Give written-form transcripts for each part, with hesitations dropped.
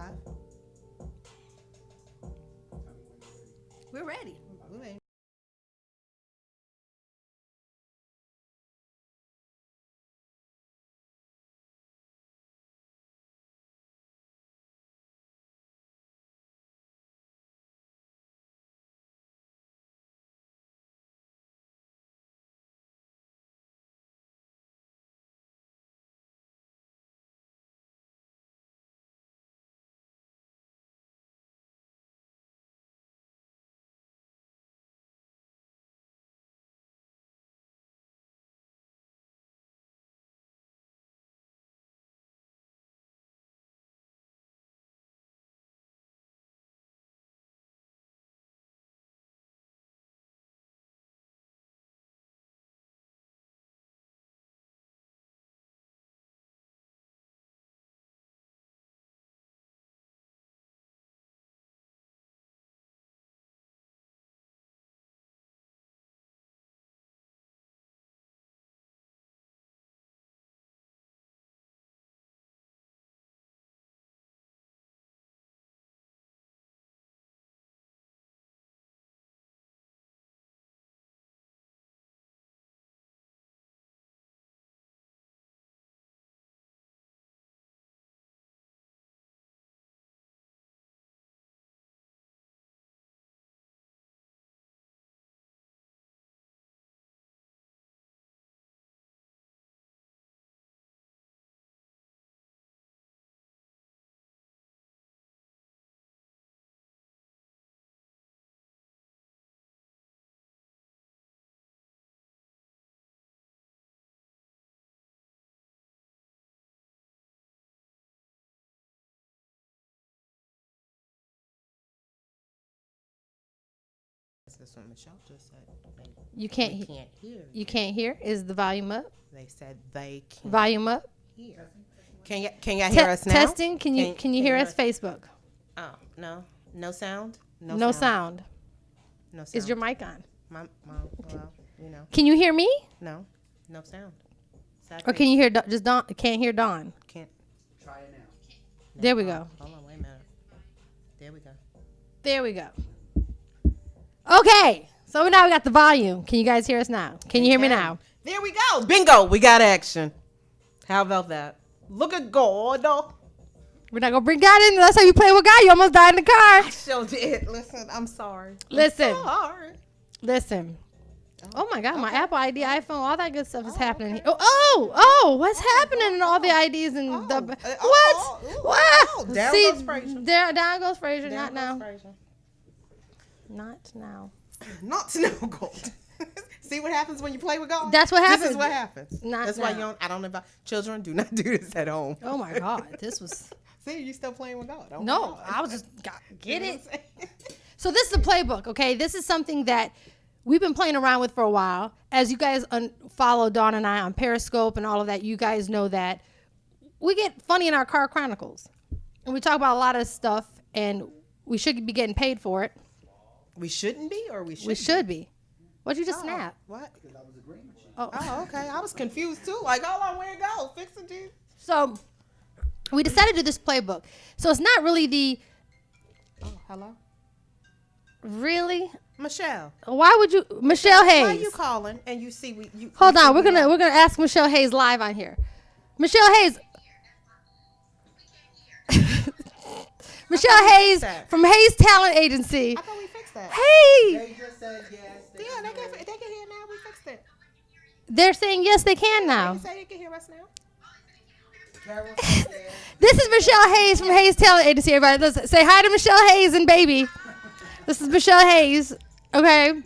live. We're ready. We're ready. That's what Michelle just said. You can't hear. You can't hear? Is the volume up? They said they can't Volume up? hear. Can y'all hear us now? Testing? Can you hear us? Facebook? Oh, no. No sound? No sound. No sound. Is your mic on? Well, you know. Can you hear me? No. No sound. Or can you hear just Dawn? Can't hear Dawn. Can't. Try it now. No. There we go. Hold on, wait a minute. There we go. There we go. Okay. So now we got the volume. Can you guys hear us now? Can you hear me now? There we go. Bingo. We got action. How about that? Look at God. We're not going to bring God in. That's how you play with God. You almost died in the car. I sure did. Listen, I'm sorry. Listen. I'm sorry. Listen. Oh my God, my Apple ID, iPhone, all that good stuff is happening. Okay. Here. Oh, what's happening in all the IDs and the what? Down See, goes Frazier. Down goes Frazier. Down Not now. goes Frazier. Not now. Not now, Gold. See what happens when you play with God? That's what happens. This is what happens. Not That's now. why you don't. I don't invite children. Do not do this at home. Oh my God, this was. See, you still playing with God? Oh No, my God. I was just get You know it. what I'm saying? So this is the playbook, okay? This is something that we've been playing around with for a while. As you guys follow Dawn and I on Periscope and all of that, you guys know that we get funny in our car chronicles. And we talk about a lot of stuff, and we should be getting paid for it. We shouldn't be, or we should. We should be. What'd you just snap? What? Because I was agreeing with you. Oh, okay. I was confused too. Like, hold on, where it go? Fix it, dude. So we decided to do this playbook. So it's not really the Oh, hello, really. Michelle. Why would you, Michelle Hayes? Why are you calling? And you see you. Hold you on, see we're gonna ask Michelle Hayes live on here. Michelle Hayes. Michelle Hayes from Hayes Talent Agency. I thought we fixed that. Hey, They just said yes. Yeah, they can hear now. We fixed it. they're saying yes, they can They now. say they can hear us now. Carol said yes. This is Michelle Hayes from Hayes Talent Agency. Everybody, let's say hi to Michelle Hayes and baby. This is Michelle Hayes. Okay.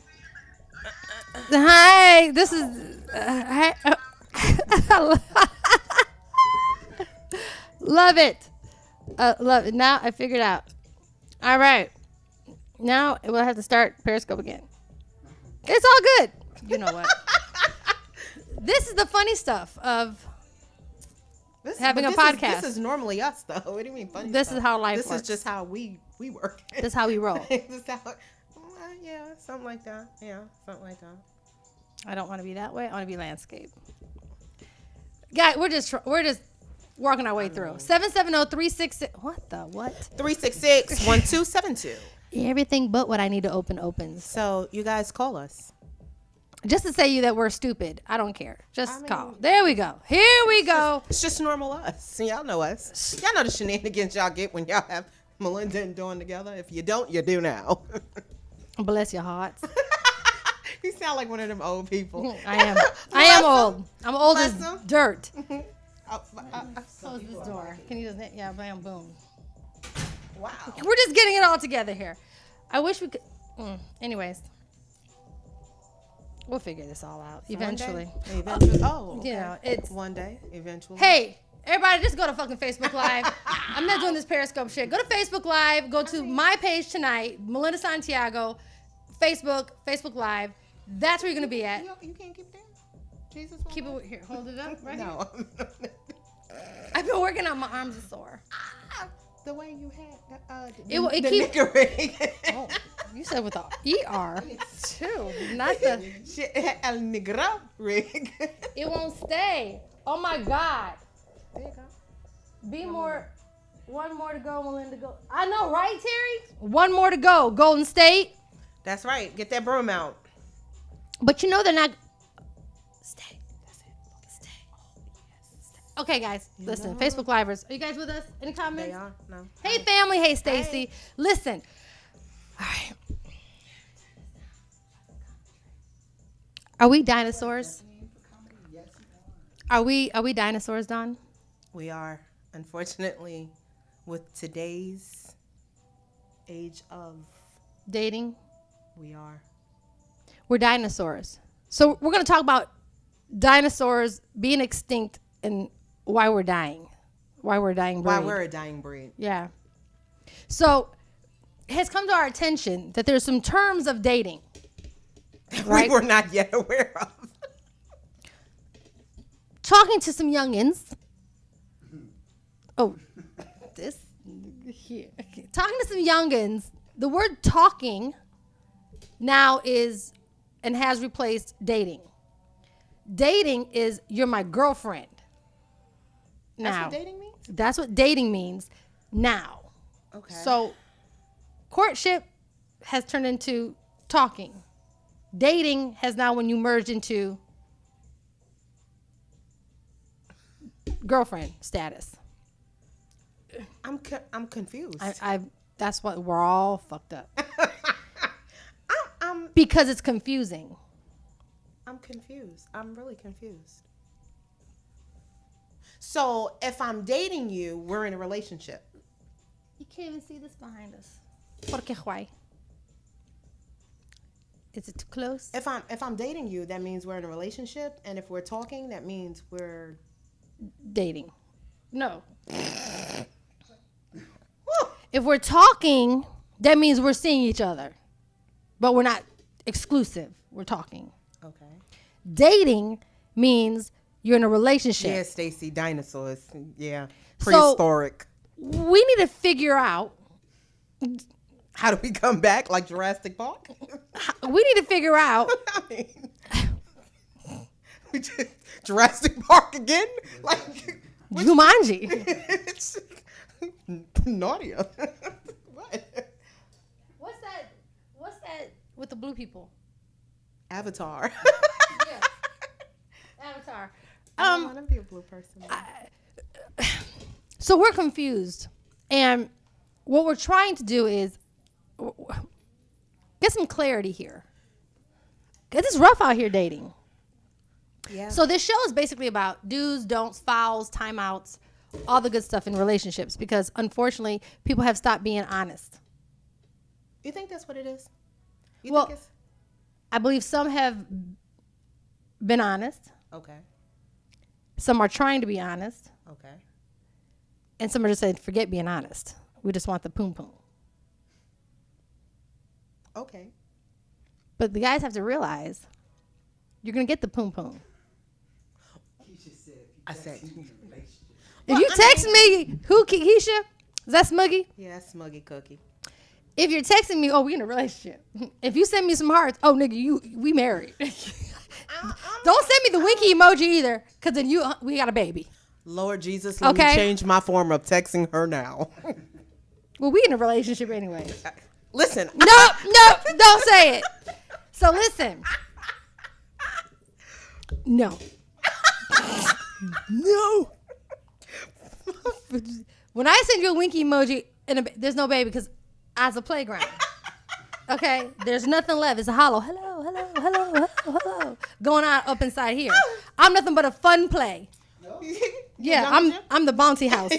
Hi. This is. Hi. Love it. Love it. Now I figured out. All right. Now we'll have to start Periscope again. It's all good. You know what? This is the funny stuff of having a podcast. This is normally us, though. What do you mean funny? This stuff? is how life This works. is just how we work. This is how we roll. This is how, yeah, something like that. Yeah, something like that. I don't want to be that way. I want to be landscape. Guy, we're just working our way through. 770-366. What the what? 366-1272. Everything but what I need to open opens. So you guys call us. Just to say you that we're stupid. I don't care. Just call. There we go. Here we go. It's just normal us. Y'all know us. Y'all know the shenanigans y'all get when y'all have Melinda and Dawn together. If you don't, you do now. Bless your hearts. You sound like one of them old people. I am. I am old. I'm old as Bless 'em. dirt. Close this door. Can you just, yeah, bam, boom. Wow. We're just getting it all together here. I wish we could. Anyways. We'll figure this all out eventually. Eventually. Oh, okay. You know, it's. One day, eventually. Hey, everybody, just go to fucking Facebook Live. I'm not doing this Periscope shit. Go to Facebook Live. Go to my page tonight, Melinda Santiago, Facebook Live. That's where you're going to be at. You can't keep it there? Jesus. Keep it here. Hold it up right No. here. I've been working on my arms are sore. The way you had It the keep- nigga ring. Oh, you said with the ER too, not the. Shit, el negro rig. It won't stay. Oh my God. There you go. Be more. One more to go, Melinda. Go. I know, right, Terry? One more to go. Golden State. That's right. Get that broom out. But you know they're not. Stay. That's it. Stay. Oh, yes. Stay. Okay, guys. Listen, know. Facebook Livers. Are you guys with us? Any comments? They are. No. Hey, family. Hey, Stacy. Listen. All right. Are we dinosaurs? Are we dinosaurs, Don? We are, unfortunately, with today's age of Dating? we are. We're dinosaurs. So we're going to talk about dinosaurs being extinct and why we're dying. Why we're dying breed. Why we're a dying breed. Yeah. So it has come to our attention that there's some terms of dating. Right? We were not yet aware of. Talking to some youngins. Oh, this here. Okay. Talking to some youngins. The word talking now is and has replaced dating. Dating is you're my girlfriend. Now, That's what dating means? that's what dating means now. Okay. So courtship has turned into talking. Dating has now when you merged into girlfriend status. I'm confused. I that's what we're all fucked up I'm because it's confusing. confused. I'm really confused. So if I'm dating you, we're in a relationship. You can't even see this behind us. Porque why? Is it too close? If I'm dating you, that means we're in a relationship, and if we're talking, that means we're Dating. No. If we're talking, that means we're seeing each other. But we're not exclusive. We're talking. okay. Dating means you're in a relationship. Yeah, Stacy, dinosaurs. Yeah, So- prehistoric. We need to figure out. How do we come back like Jurassic Park? We need to figure out. I mean, we just Jurassic Park again? Like Jumanji. it's naughtier. What? What's that with the blue people? Avatar. Yeah. Avatar. I don't want to be a blue person. So we're confused. And what we're trying to do is get some clarity here. Because it's rough out here dating. Yeah. So this show is basically about do's, don'ts, fouls, timeouts, all the good stuff in relationships. Because unfortunately, people have stopped being honest. You think that's what it is? You Well- think it's I believe some have been honest. okay? Some are trying to be honest. Okay. And some are just saying, forget being honest. We just want the poom poom. Okay. But the guys have to realize you're going to get the poom poom. I said. If you text me, who, Keisha? Is that Smuggy? Yeah, smuggy cookie. If you're texting me, oh, we in a relationship. If you send me some hearts, oh, nigga, we married. Don't send me the winky emoji either, because then we got a baby. Lord Jesus, let me change my form of texting her now. Well, we in a relationship anyways. Listen. Nope, don't say it. So listen. No. No. When I send you a winky emoji, there's no baby because as a playground. Okay? There's nothing left. It's a hollow. Hello, hello, hello, hello, hello. Going on up inside here. I'm nothing but a fun play. No? Yeah, I'm the bouncy house.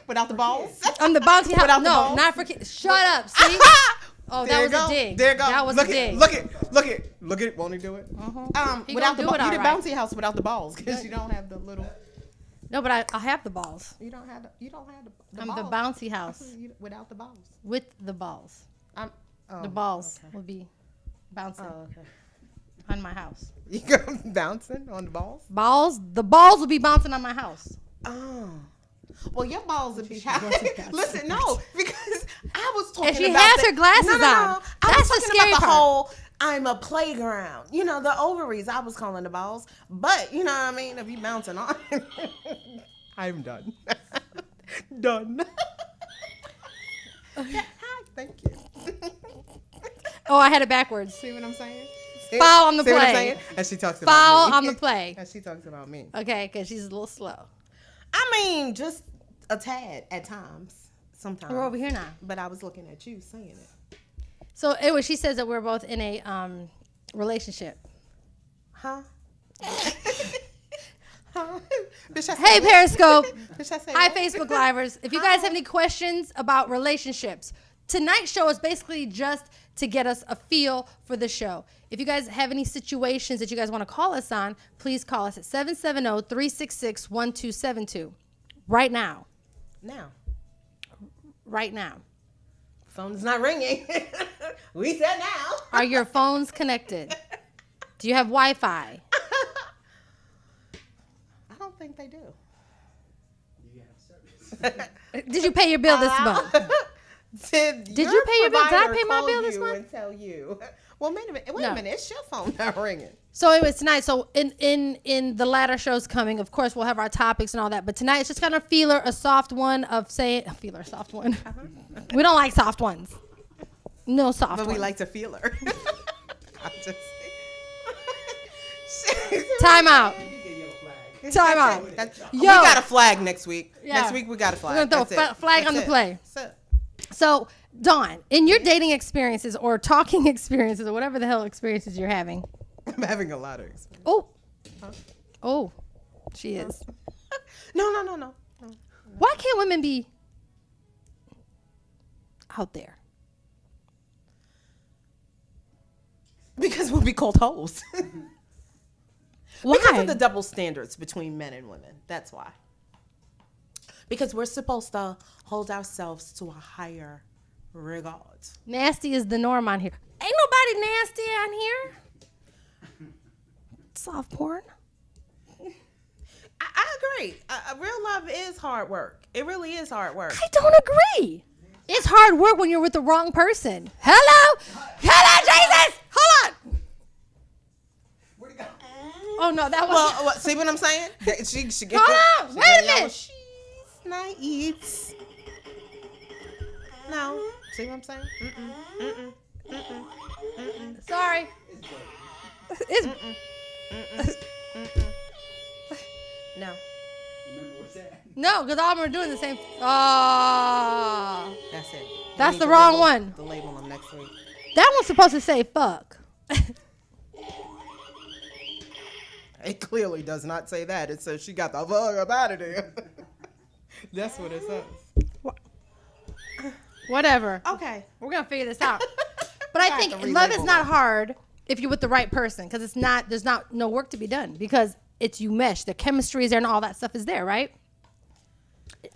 Without the balls? I'm the bouncy house. Without the No, balls? not for kids. Shut up. See? Oh, that was a dig. There you go. That was look a dig. Look it. Won't he do it? He Without gonna the do it you the all right. bouncy house without the balls because you don't have the little. No, but I have the balls. You don't have the I'm balls. the bouncy house Without the balls. with the balls. The balls will be bouncing on my house. You go bouncing on the balls? The balls will be bouncing on my house. Oh. Well, your balls would be high. Listen, no, because I was talking And she about has her glasses on. I That's was the talking scary about the part. whole I'm a playground. You know, the ovaries, I was calling the balls. But, you know what I mean? If you bouncing on, I'm done. Done. Hi, thank you. Oh, I had it backwards. See what I'm saying? Foul on the See what I'm play. saying? And she talks about Foul me. on the play. And she talks about me. Okay, because she's a little slow. I mean, just a tad at times. Sometimes. We're over here now. But I was looking at you saying it. So anyway, she says that we're both in a relationship. Huh? Bitch, I Hey, said what? Periscope. Bitch, I said Hi, what? Facebook Livers. If you guys have any questions about relationships, tonight's show is basically just to get us a feel for the show. If you guys have any situations that you guys want to call us on, please call us at 770-366-1272. Right now. Now. Right now. Phone's not ringing. We said now. Are your phones connected? Do you have Wi-Fi? I don't think they do. You have service. Did you pay your bill this month? Did you pay your bill? Did I provider pay my call bill this you month? And tell you. Well, wait a minute. No. It's your phone not ringing. So anyways, tonight, so in the latter shows coming, of course, we'll have our topics and all that. But tonight, it's just kind of a soft one of saying, a soft one. We don't like soft ones. No soft But ones. we like to feel her. I'm just Time out. You get your flag. Time out. We Yo. got a flag next week. Yeah. Next week we got a flag. We're gonna throw That's a flag it. on the That's it. play. That's it. So, Dawn, in your dating experiences or talking experiences or whatever the hell experiences you're having. I'm having a lot of experience. Oh. Oh. She is. No. Why can't women be out there? Because we'll be called hoes. Why? Because of the double standards between men and women. That's why. Because we're supposed to hold ourselves to a higher regard. Nasty is the norm on here. Ain't nobody nasty on here. Soft porn. I agree. Real love is hard work. It really is hard work. I don't agree. It's hard work when you're with the wrong person. Hello? Hello, Jesus! Hold on. Where'd it go? Oh, no, that was... Well, see what I'm saying? She get Hold on. Wait a minute. She's nice. No. See what I'm saying? Sorry. It's... No. Remember what's that? No, because all of them are doing the same... Oh. That's it. That's We need the to wrong label- one. To label them next week. That one's supposed to say fuck. It clearly does not say that. It says she got the fuck up out of there. That's what it says. Whatever. Okay. We're going to figure this out. But I Got think to love is relabel not it. hard if you're with the right person because there's no work to be done because it's you mesh. The chemistry is there and all that stuff is there, right?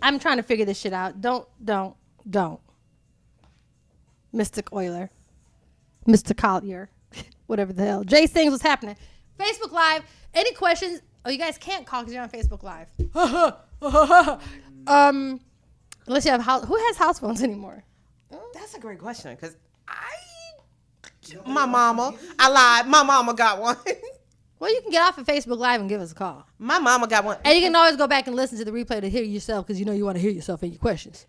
I'm trying to figure this shit out. Don't. Mystic Euler. Mr. Collier. Whatever the hell. Jay Sings, what's happening? Facebook Live. Any questions? Oh, you guys can't call because you're on Facebook Live. Unless you have who has house phones anymore? That's a great question because my mama, I lied. My mama got one. Well, you can get off of Facebook Live and give us a call. My mama got one. And you can always go back and listen to the replay to hear yourself because you know you want to hear yourself and your questions.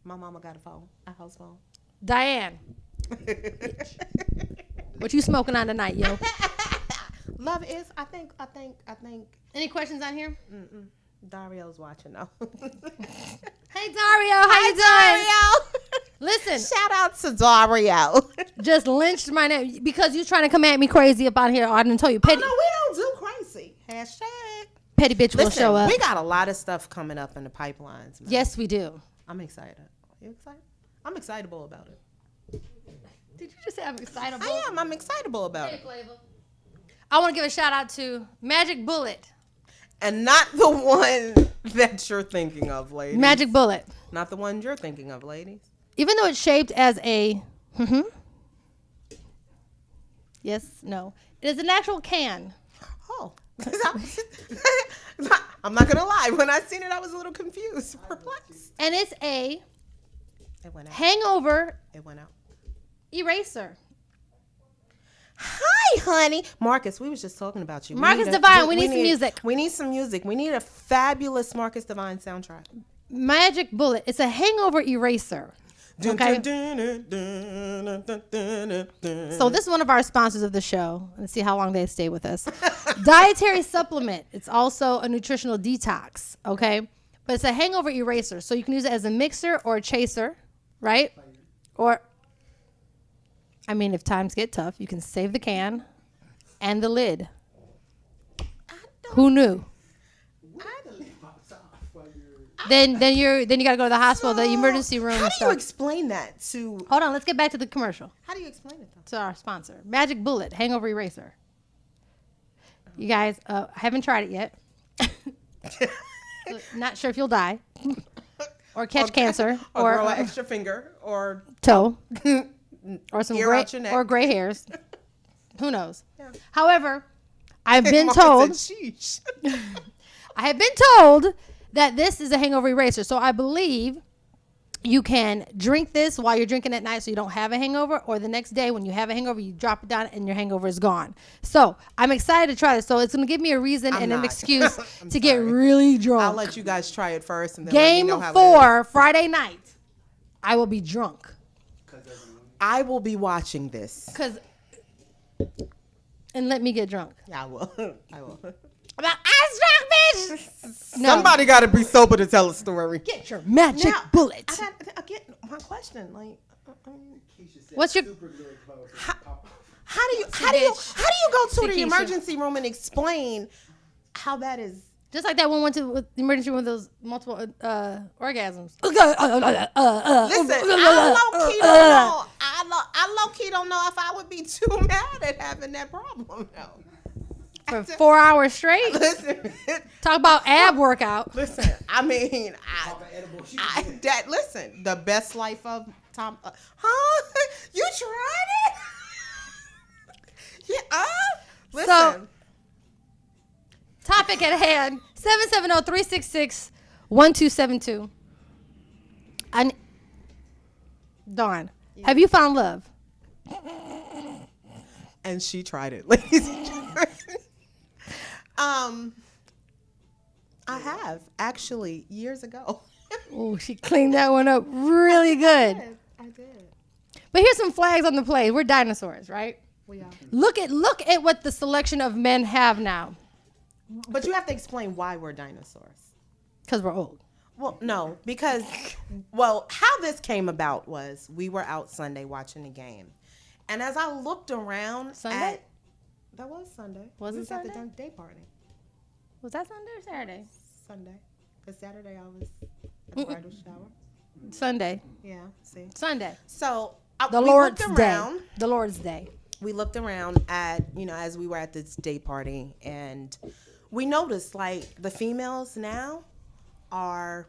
My mama got a phone, a house phone. Diane, what you smoking on tonight, yo? Love is, I think. Any questions on here? Dario's watching though. Hey, Dario, how you doing? Listen, Shout out to Dario. just lynched my name because you trying to come at me crazy up on here. I didn't tell you. Oh, Petty, no, we don't do crazy. Hashtag. petty bitch will Listen, show up. we got a lot of stuff coming up in the pipelines. Man. Yes, we do. I'm excited. You excited? I'm excitable about it. Did you just say I'm excitable? I am. I'm excitable about it. I want to give a shout out to Magic Bullet. And not the one that you're thinking of, ladies. Magic Bullet. Not the one you're thinking of, ladies. Even though it's shaped as a, yes, no, it is an actual can. Oh. I'm not going to lie. When I seen it, I was a little confused. Perplexed. And it's a It went out. hangover It went out. eraser. Hi, honey. Marcus, we was just talking about you. Marcus Divine, we need some music. We need some music. We need a fabulous Marcus Divine soundtrack. Magic Bullet. It's a hangover eraser. Okay. So this is one of our sponsors of the show. Let's see how long they stay with us. Dietary supplement. It's also a nutritional detox. Okay. But it's a hangover eraser. So you can use it as a mixer or a chaser, right? Or, I mean, if times get tough, you can save the can and the lid. Who knew? Then you gotta go to the hospital, the emergency room. How and do you stuff. explain that to? Hold on, let's get back to the commercial. How do you explain it though? To our sponsor, Magic Bullet Hangover Eraser. You guys, I haven't tried it yet. So not sure if you'll die or catch cancer or grow an extra finger or toe or some ear gray out your neck. or gray hairs. Who knows? Yeah. However, I've been Marcus told said, "Sheesh." I have been told that this is a hangover eraser. So I believe you can drink this while you're drinking at night so you don't have a hangover, or the next day when you have a hangover, you drop it down and your hangover is gone. So I'm excited to try this. So it's going to give me a reason and an not. excuse I'm to get sorry. really drunk. I'll let you guys try it first, and then Game let me know how 4, Friday night, I will be drunk. I will be watching this. And let me get drunk. Yeah, I will. I will. I'm like, I was drunk, bitch. No. Somebody got to be sober to tell a story. Get your magic Now, bullet. I got again my question. Like, What's your... how do you go to the Keisha. emergency room and explain how that is? Just like that one went to the emergency room with those multiple orgasms. Listen, I low key don't know. I low key don't know if I would be too mad at having that problem though. For 4 hours straight? Listen, Talk about ab workout. listen. I mean, listen. The best life of Tom. Huh? You tried it? Yeah. Listen. So, topic at hand, 770-366-1272. Dawn, have you found love? And she tried it, ladies and gentlemen. I have actually years ago. Oh, she cleaned that one up really good. I did. But here's some flags on the play. We're dinosaurs, right? We are. Look at what the selection of men have now. But you have to explain why we're dinosaurs. Because we're old. Well, no, because how this came about was we were out Sunday watching the game, and as I looked around, Sunday? That was Sunday. Was we it was at Sunday? the day party. Was that Sunday or Saturday? Sunday. Because Saturday I was at the bridal shower. Sunday. Yeah, see. Sunday. So The we Lord's looked Day. around. The Lord's Day. We looked around at, as we were at this day party, and we noticed like the females now they're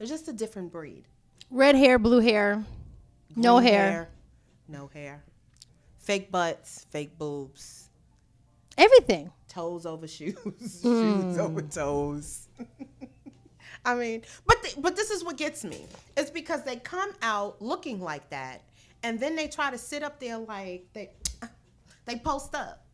just a different breed. Red hair, blue hair, no Green hair. No hair. Fake butts, fake boobs. Everything. Toes over shoes, shoes over toes. I mean, but this is what gets me. It's because they come out looking like that, and then they try to sit up there like they post up.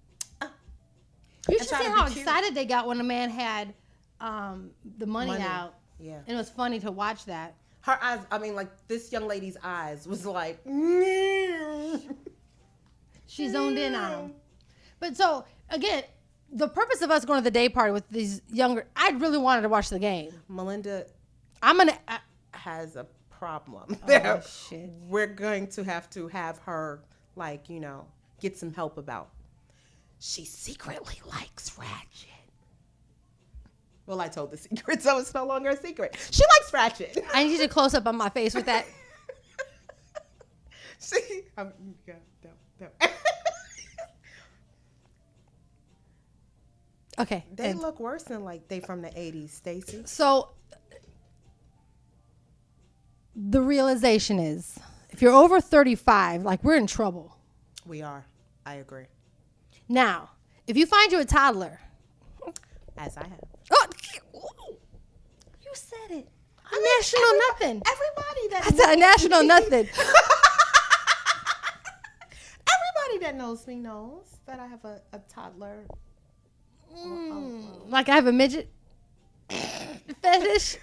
You and should try see to how be cute. excited they got when the man had the money out. Yeah. And it was funny to watch that. Her eyes, I mean, like, this young lady's eyes was like, She zoned in on him. But so, again, the purpose of us going to the day party with these younger, I really wanted to watch the game. Melinda I'm going to, has a problem. oh, shit. We're going to have her, like, you know, get some help about. She secretly likes Ratchet. Well, I told the secret, so it's no longer a secret. She likes Ratchet. I need you to close up on my face with that. See? No. Okay. They and look worse than, like, they from the 80s, Stacey. so, the realization is, if you're over 35, like, we're in trouble. We are. I agree. Now, if you find you a toddler. As I have. Oh, you said it. A national nothing. Everybody that That's a national nothing. Everybody that knows me knows that I have a toddler. Like I have a midget fetish.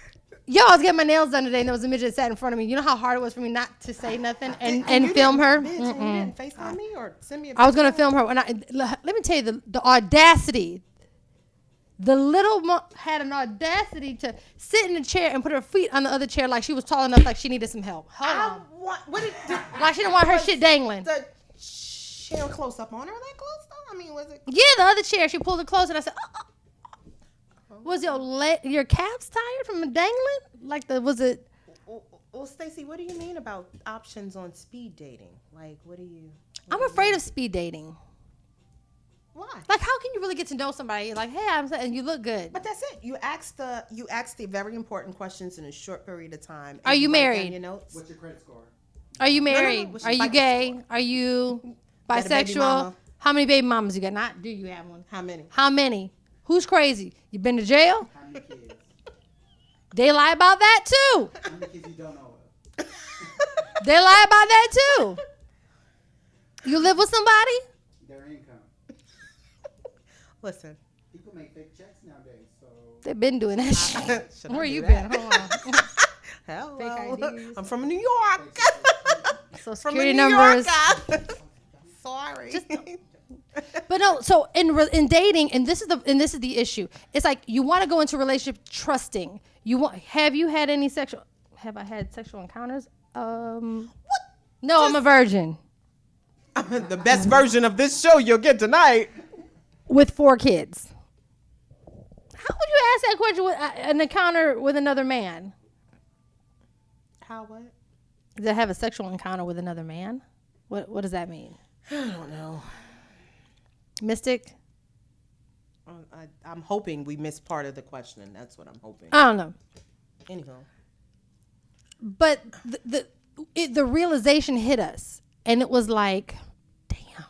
Yo, I was getting my nails done today and there was a midget that sat in front of me. You know how hard it was for me not to say nothing and you film her? Bitch, and you didn't FaceTime me or send me a I was going to film her. And let me tell you, the audacity. The had an audacity to sit in the chair and put her feet on the other chair like she was tall enough, like she needed some help. Hold on. Like she didn't want her shit dangling. The chair close up on her that close though? I mean, was it? Yeah, the other chair. She pulled it close and I said, was your calves tired from dangling? Like was it? Well, Stacey, what do you mean about options on speed dating? Like, what do you? I'm afraid of speed dating. Why? Like, how can you really get to know somebody? You're like, hey, and you look good. But that's it. You ask the very important questions in a short period of time. Are you write down married? your notes. What's your credit score? Are you married? What's Are your you gay? Are you Got a baby bisexual? mama. How many baby mamas you got? Not do you have one? How many? How many? Who's crazy? You been to jail? How many kids? They lie about that too. How many kids you don't know of? They lie about that too. You live with somebody? Their income. Listen. People make fake checks nowadays, so. They've been doing that shit. Should I Where do you that? been? Hold on. Hello. Fake IDs. I'm from New York. So From security New numbers. York. Sorry. But no, so in dating, and this is the issue. It's like you want to go into a relationship trusting. Have you had any sexual? Have I had sexual encounters? What? No, I'm a virgin The best version of this show you'll get tonight. with 4 kids. How would you ask that question with an encounter with another man? How what? Does I have a sexual encounter with another man? What does that mean? I don't know. Mystic? I'm hoping we missed part of the question. That's what I'm hoping. I don't know. Anyhow. But the realization hit us, and it was like, damn,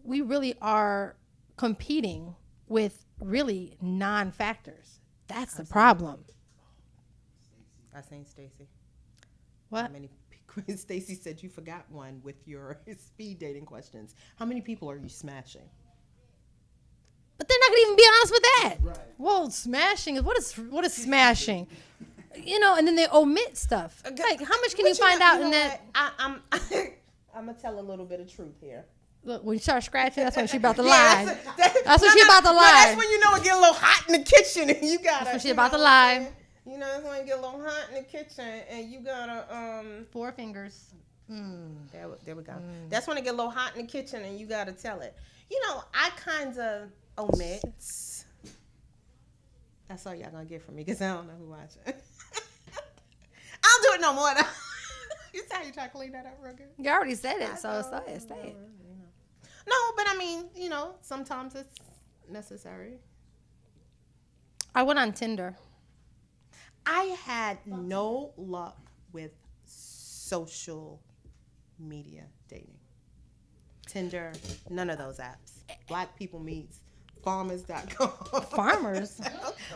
we really are competing with really non-factors. That's the problem. I seen Stacey. What? How many people? Stacey said you forgot one with your speed dating questions. How many people are you smashing? But they're not gonna even be honest with that. Right. Well, smashing is what is smashing? You know, and then they omit stuff. Like, how much can you find out in that? I'm gonna tell a little bit of truth here. Look, when you start scratching, that's when she about to Yeah, lie. That's when she about to no, lie. That's when you know it get a little hot in the kitchen and you gotta. That's when she you about to know, lie. You know, that's when it get a little hot in the kitchen and you gotta 4 fingers. There we go. That's when it get a little hot in the kitchen and you gotta tell it. You know, I kind of omit. That's all y'all gonna get from me because I don't know who watching. I don't do it no more. You see how you try to clean that up real good? You already said it, so say it. No, but I mean, you know, sometimes it's necessary. I went on Tinder. I had no luck with social media dating. Tinder, none of those apps. Black People Meets, farmers.com. Farmers?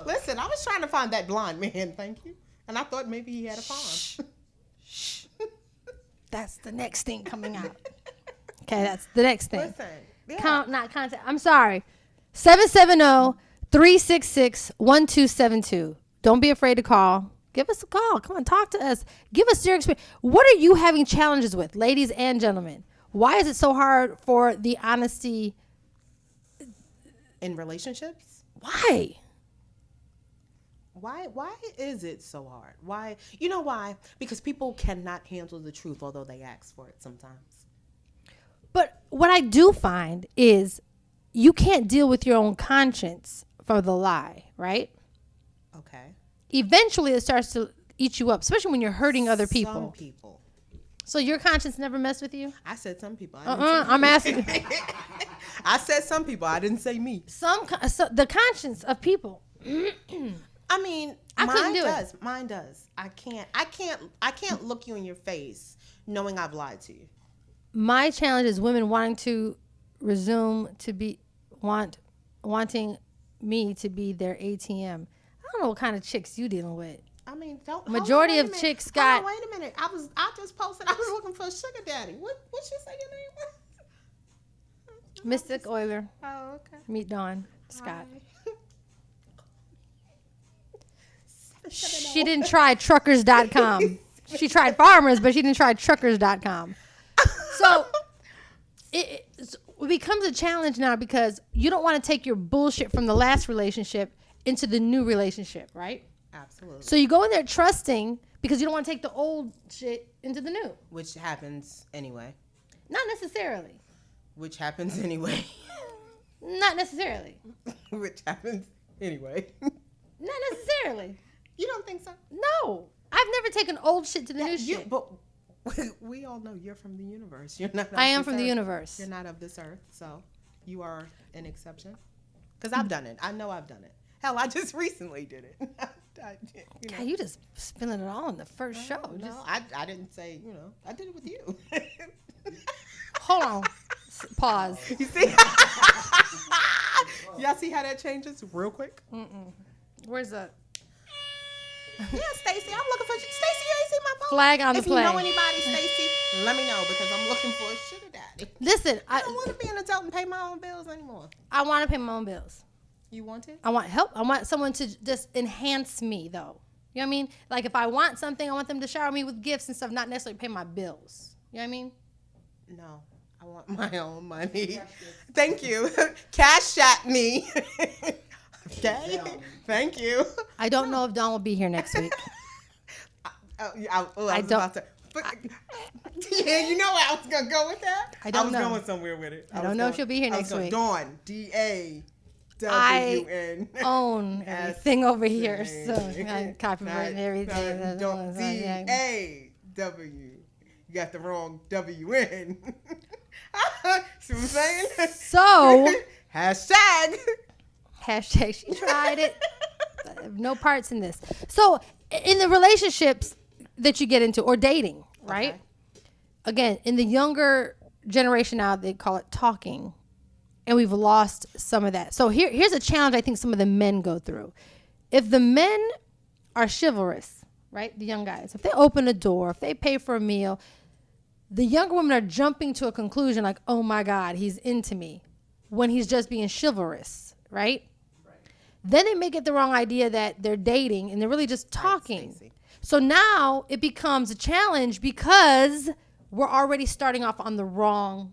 Listen, I was trying to find that blonde man, thank you. And I thought maybe he had a farm. That's the next thing coming out. Okay, that's the next thing. Listen, Yeah. Not contact. I'm sorry. 770-366-1272. Don't be afraid to call. Give us a call. Come on, talk to us. Give us your experience. What are you having challenges with, ladies and gentlemen? Why is it so hard for the honesty? In relationships? Why? Why is it so hard? Why? You know why? Because people cannot handle the truth, although they ask for it sometimes. But what I do find is you can't deal with your own conscience for the lie, right? Okay. Eventually it starts to eat you up, especially when you're hurting other people. Some people. So your conscience never messed with you? I said some people. I didn't say I'm asking. I said some people. I didn't say me. So the conscience of people. I mean, I couldn't mine do it. does. Mine does. I can't look you in your face knowing I've lied to you. My challenge is women wanting to resume to be wanting me to be their ATM. I don't know what kind of chicks you dealing with. I mean, don't. Majority hold on, of wait a chicks minute. got- Hold on, wait a minute. I just posted. I was looking for a sugar daddy. What you say your name was? Mystic Euler, Oh, okay. meet Dawn Scott. She didn't try truckers.com. She tried farmers, but she didn't try truckers.com. So it becomes a challenge now because you don't want to take your bullshit from the last relationship into the new relationship, right? Absolutely. So you go in there trusting because you don't want to take the old shit into the new. Which happens anyway. Not necessarily. Which happens anyway. Not necessarily. Which happens anyway. Not necessarily. You don't think so? No. I've never taken old shit to the new shit. But we all know you're from the universe. You're not. Of I am this from the earth. universe. You're not of this earth, so you are an exception. Because I've done it. I know I've done it. Hell, I just recently did it. You know. God, you just spilling it all in the first show. No, Just, I didn't say, I did it with you. hold on. Pause. You see? Y'all see how that changes real quick? Where's the Yeah, Stacy, I'm looking for you. Stacy, you ain't see my phone? flag on the If you play? know anybody, Stacy, let me know because I'm looking for a sugar daddy. Listen, I don't want to be an adult and pay my own bills anymore. I want to pay my own bills. You want it? I want help. I want someone to just enhance me, though. You know what I mean? Like if I want something, I want them to shower me with gifts and stuff, not necessarily pay my bills. You know what I mean? No, I want my own money. Thank you. Cash at me. Okay. Thank you. I don't know if Dawn will be here next week. I was don't- about to. Yeah, you know where I was gonna go with that. I don't know. I was going somewhere with it. I don't know if she'll be here next week. Dawn, DAWN. Own everything over here, so copyright and everything. Don't DAW. You got the wrong WN. See what I'm saying? So Hashtag. hashtag she tried it. No parts in this. So in the relationships that you get into or dating, right? Okay. Again, in the younger generation now, they call it talking. And we've lost some of that. So here's a challenge I think some of the men go through. If the men are chivalrous, right? The young guys, if they open a door, if they pay for a meal, the younger women are jumping to a conclusion like, oh my God, he's into me, when he's just being chivalrous, right? Then they may get the wrong idea that they're dating and they're really just talking. Stacey. So now it becomes a challenge because we're already starting off on the wrong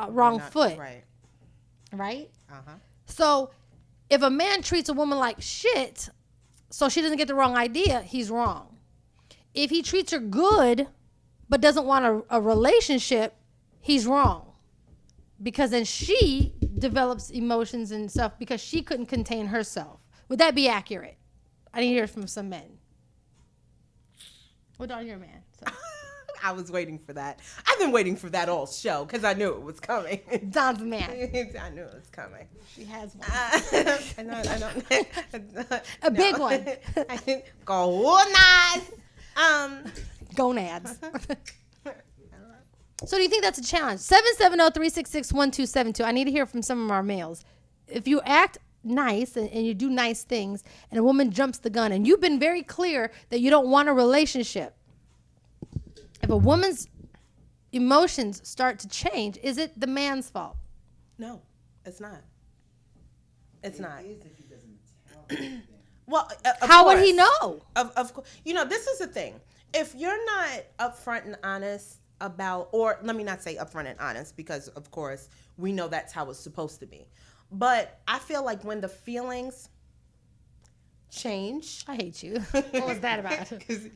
wrong foot. Right? Uh-huh. So if a man treats a woman like shit, so she doesn't get the wrong idea, he's wrong. If he treats her good, but doesn't want a relationship, he's wrong. Because then she develops emotions and stuff because she couldn't contain herself. Would that be accurate? I didn't hear it from some men. Well, Dawn, you're a man. So. I was waiting for that. I've been waiting for that all show because I knew it was coming. Dawn's a man. I knew it was coming. She has one. I don't. A big one. Go nice. Gonads. So do you think that's a challenge? 770-366-1272. I need to hear from some of our males. If you act nice and you do nice things and a woman jumps the gun and you've been very clear that you don't want a relationship. If a woman's emotions start to change, is it the man's fault? No, it's not. It's not. It is if he doesn't tell anything. Well, of How would course. he know? Of course. This is the thing. If you're not upfront and honest about, or let me not say upfront and honest, because of course we know that's how it's supposed to be. But I feel like when the feelings change. I hate you. What was that about?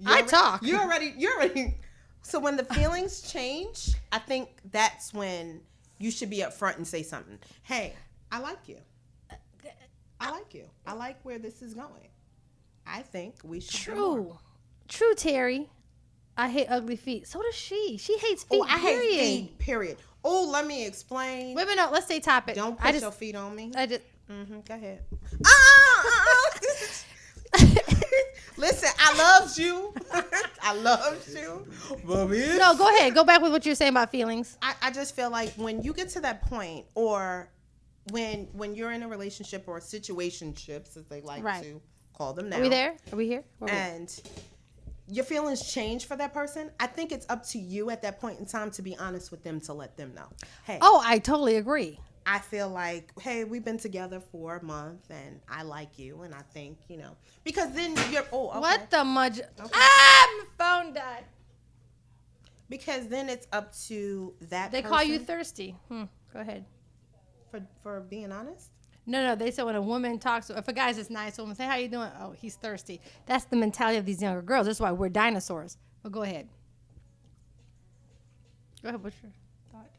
I talk. You're already. So when the feelings change, I think that's when you should be upfront and say something. Hey, I like you. I like you. I like where this is going. I think we should. do more. True, Terry. I hate ugly feet. So does she. She hates feet. Oh, I hate period. feet. Period. Oh, let me explain. Wait a minute. Let's stay topic. Don't put your feet on me. I just. Go ahead. Listen, I loved you. I loved you. No, go ahead. Go back with what you were saying about feelings. I just feel like when you get to that point, or when you're in a relationship or situationships, as they like to call them now. Are we there? Are we here? And your feelings change for that person. I think it's up to you at that point in time to be honest with them, to let them know. Hey. Oh, I totally agree. I feel like, hey, we've been together for a month and I like you, and I think, because then you're, okay. What the mudge? Okay. My phone died. Because then it's up to that They person. call you thirsty. Go ahead. For being honest? No. They said when a woman talks, if a guy's just nice, a woman say, how you doing? Oh, he's thirsty. That's the mentality of these younger girls. That's why we're dinosaurs. But go ahead. Go ahead, what's your thought?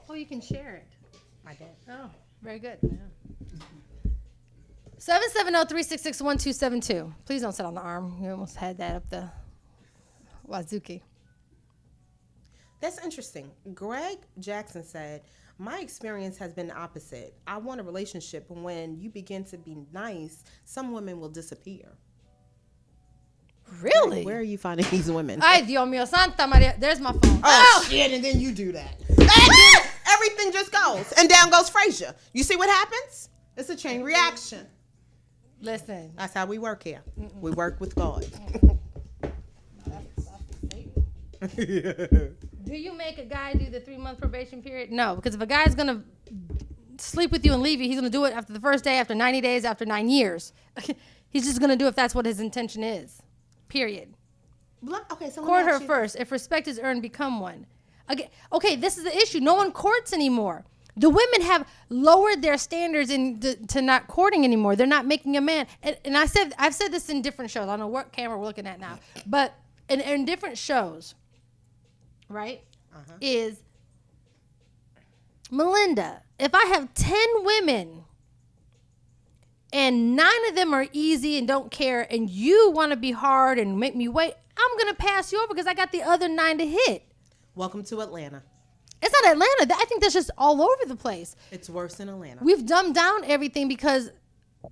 Oh, you can share it. I did. Oh, very good. Yeah. 770-366-1272. Please don't sit on the arm. You almost had that up the wazooki. That's interesting. Greg Jackson said, my experience has been the opposite. I want a relationship when you begin to be nice, some women will disappear. Really? Where are you finding these women? Ay, Dios mío, Santa Maria. There's my phone. Oh, shit, and then you do that. Everything just goes. And down goes Frasier. You see what happens? It's a chain reaction. Listen. That's how we work here. We work with God. Do you make a guy do the 3-month probation period? No, because if a guy's going to sleep with you and leave you, he's going to do it after the first day, after 90 days, after 9 years. He's just going to do it if that's what his intention is. Period. Okay, so Court her first. If respect is earned, become one. Again, okay, this is the issue. No one courts anymore. The women have lowered their standards to not courting anymore. They're not making a man. And I've said this in different shows. I don't know what camera we're looking at now. But in different shows, right, is Melinda, if I have 10 women and 9 of them are easy and don't care, and you want to be hard and make me wait, I'm going to pass you over because I got the other 9 to hit. Welcome to Atlanta. It's not Atlanta. I think that's just all over the place. It's worse in Atlanta. We've dumbed down everything because,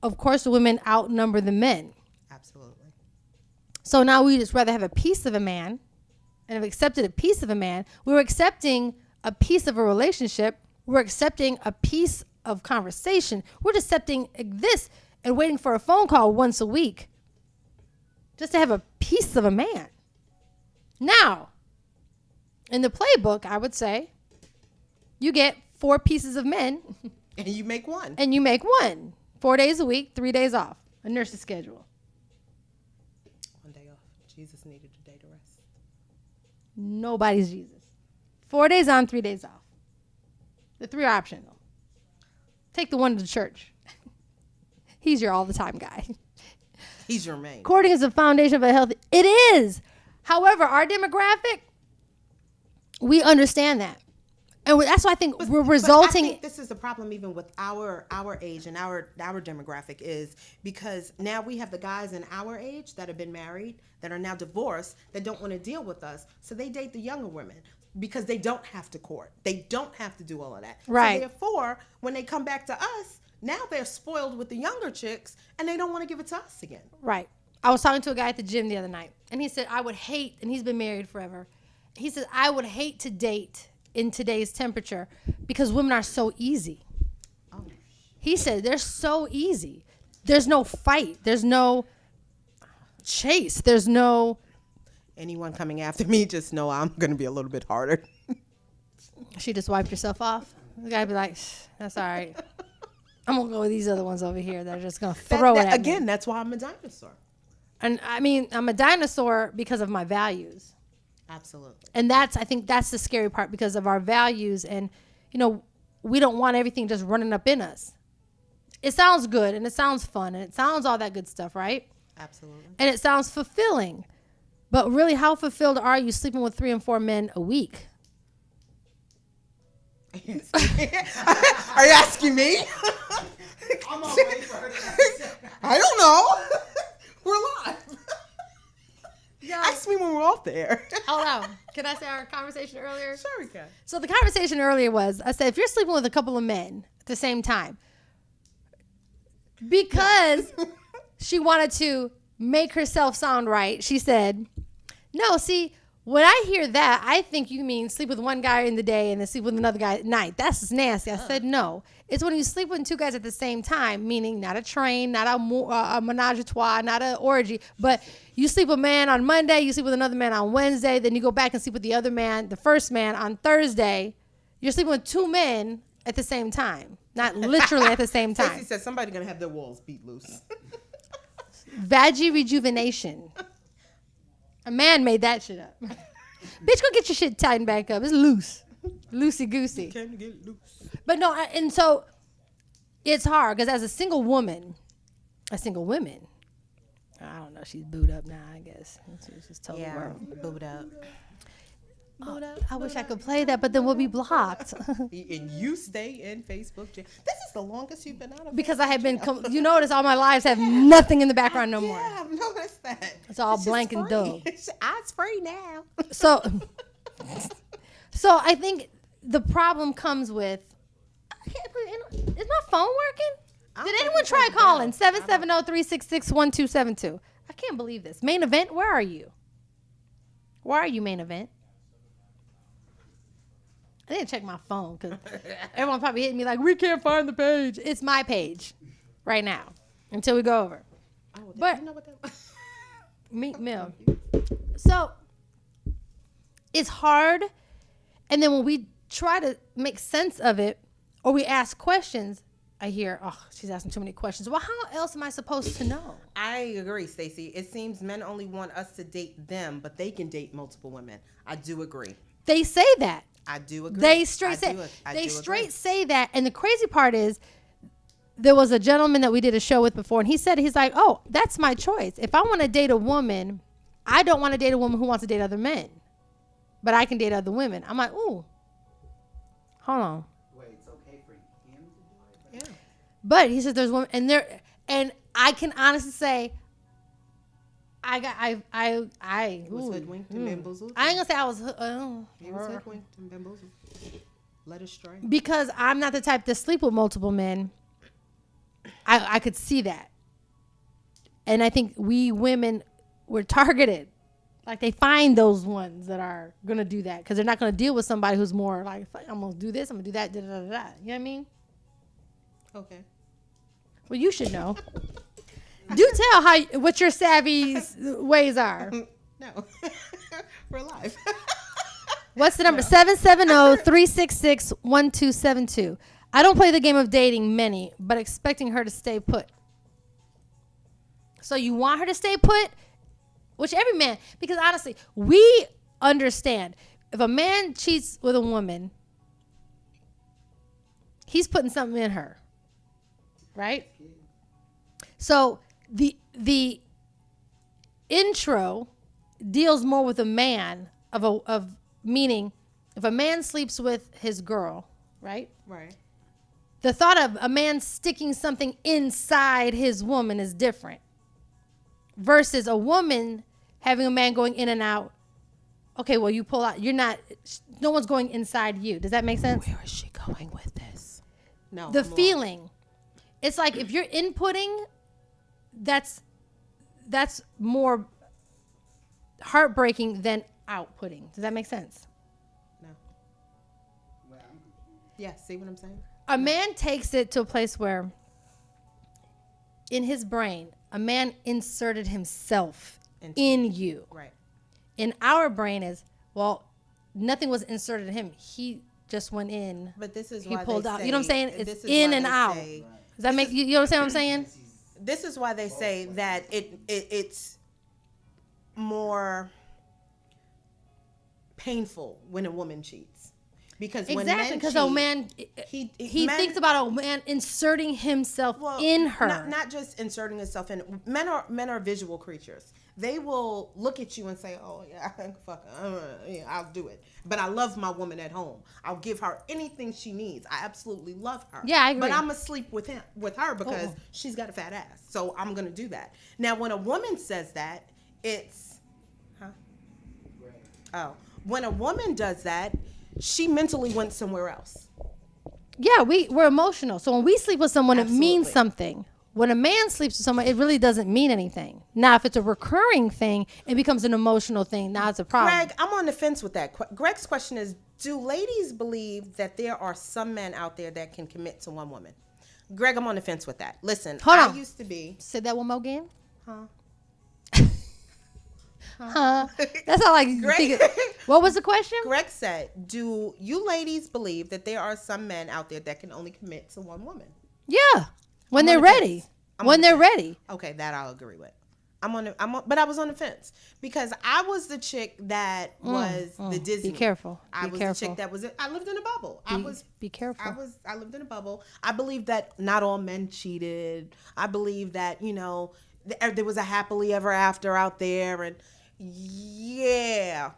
of course, the women outnumber the men. Absolutely. So now we just rather have a piece of a man and have accepted a piece of a man. We're accepting a piece of a relationship. We're accepting a piece of conversation. We're just accepting this and waiting for a phone call once a week just to have a piece of a man. Now, in the playbook, I would say you get 4 pieces of men. And you make one. And you make one. 4 days a week, 3 days off. A nurse's schedule. One day off. Jesus needed a day to rest. Nobody's Jesus. 4 days on, 3 days off. The 3 are optional. Take the one to church. He's your all the time guy. He's your man. Courting is the foundation of a healthy. It is. However, our demographic, we understand that. And that's why I think we're resulting. I think this is the problem even with our age and our demographic, is because now we have the guys in our age that have been married, that are now divorced, that don't want to deal with us. So they date the younger women because they don't have to court. They don't have to do all of that. Right. So therefore, when they come back to us, now they're spoiled with the younger chicks and they don't want to give it to us again. Right. I was talking to a guy at the gym the other night, and he said, I would hate, and he's been married forever. He said, I would hate to date in today's temperature because women are so easy. Oh. He said, they're so easy. There's no fight. There's no chase. There's no anyone coming after me, just know I'm going to be a little bit harder. She just wiped herself off. The guy be like, that's all right. I'm going to go with these other ones over here that are just going to throw it at Again, me. that's why I'm a dinosaur. And I mean, I'm a dinosaur because of my values. Absolutely. And I think that's the scary part because of our values. And, we don't want everything just running up in us. It sounds good and it sounds fun and it sounds all that good stuff, right? Absolutely. And it sounds fulfilling. But really, how fulfilled are you sleeping with 3 and 4 men a week? Are you asking me? I'm all waiting for her to answer. I don't know. We're live. Yo, Ask me when we're off there. hold on. Can I say our conversation earlier? Sure we can. So the conversation earlier was, I said, if you're sleeping with a couple of men at the same time, because she wanted to make herself sound right, she said, no, see, when I hear that, I think you mean sleep with one guy in the day and then sleep with another guy at night. That's just nasty. I said, no. It's when you sleep with 2 guys at the same time, meaning not a train, not a menage a trois, not an orgy, but you sleep with a man on Monday, you sleep with another man on Wednesday, then you go back and sleep with the other man, the first man, on Thursday. You're sleeping with 2 men at the same time, not literally at the same time. Stacey said somebody's going to have their walls beat loose. Vaggie rejuvenation. A man made that shit up. Bitch, go get your shit tightened back up. It's loose. Loosey-goosey. Can you get loose? But no, and so it's hard because as a single woman, I don't know, she's booed up now, I guess. She's just told the world. booed up. I wish I could play that, but then we'll be blocked. And you stay in Facebook jail. This is the longest you've been out of Because I have been, jail. you notice all my lives have nothing in the background no more. Yeah, I've noticed that. It's all just blank and free. dull. It's free now. So I think the problem comes with, is my phone working? Did anyone try calling? 770-366-1272. I can't believe this. Main event, where are you? Where are you, main event? I didn't check my phone because everyone probably hitting me like, we can't find the page. It's my page right now until we go over. Oh, But- you know what that was? Meat meal. So it's hard. And then when we try to make sense of it or we ask questions, I hear, oh, she's asking too many questions. Well, how else am I supposed to know? I agree, Stacey. It seems men only want us to date them, but they can date multiple women. I do agree. They say that. I do agree. They straight say I they do straight agree. say that. And the crazy part is there was a gentleman that we did a show with before, and he's like, oh, that's my choice. If I want to date a woman, I don't want to date a woman who wants to date other men. But I can date other women. I'm like, ooh. Hold on. Wait, it's okay for him to do it? Yeah. But he says there's women and I can honestly say I Was hoodwinked and bamboozled. I ain't gonna say I was He was hoodwinked and bamboozled. Led astray. because I'm not the type to sleep with multiple men. I could see that. And I think we women were targeted. Like they find those ones that are gonna do that because they're not gonna deal with somebody who's more like, I'm gonna do this, I'm gonna do that, da, da, da, da. You know what I mean? Okay. Well, you should know. Do tell what your savvy ways are. No. We're live. What's the number? 770-366-1272. I don't play the game of dating many, but expecting her to stay put. So you want her to stay put? Which every man, because honestly, we understand if a man cheats with a woman, he's putting something in her, right? So the intro deals more with a man of meaning if a man sleeps with his girl, right? Right. The thought of a man sticking something inside his woman is different versus a woman having a man going in and out. Okay, well, you pull out. No one's going inside you. Does that make sense? Where is she going with this? No. The I'm lost. feeling. It's like if you're inputting, that's more heartbreaking than outputting. Does that make sense? No. Well, I'm confused. Yeah, see what I'm saying? A man takes it to a place where in his brain, a man inserted himself in you. Right. in our brain is, well, nothing was inserted in him. He just went in. But this is He why pulled they out. say, You know what I'm saying? this It's is in why and they out. say- Does that make you understand what I'm saying? This is why they say that it's more painful when a woman cheats. Because when Exactly, men because cheat, a man he men- thinks about a man inserting himself in her. Not just inserting himself in. Men are visual creatures. They will look at you and say, "Oh yeah, fuck, yeah, I'll do it." But I love my woman at home. I'll give her anything she needs. I absolutely love her. Yeah, I agree. But I'm asleep with her because she's got a fat ass. So I'm gonna do that. Now, when a woman says that, it's, when a woman does that, she mentally went somewhere else. Yeah, we're emotional. So when we sleep with someone, it means Absolutely. something. When a man sleeps with someone, it really doesn't mean anything. Now, if it's a recurring thing, it becomes an emotional thing. Now it's a problem. Greg, I'm on the fence with that. Greg's question is, do ladies believe that there are some men out there that can commit to one woman? Greg, I'm on the fence with that. Listen, Hold I on. used to be. Say that one more again. Huh? That's all I Greg, think. What was the question? Greg said, do you ladies believe that there are some men out there that can only commit to one woman? Yeah, when I'm they're on the fence. ready. I'm When on the they're fence. ready. Okay, that I'll agree with. But I was on the fence because I was the chick that was the Disney. Be careful. I Be was careful. the chick that was. I lived in a bubble. Be careful. I lived in a bubble. I believe that not all men cheated. I believe that there was a happily ever after out there, and yeah,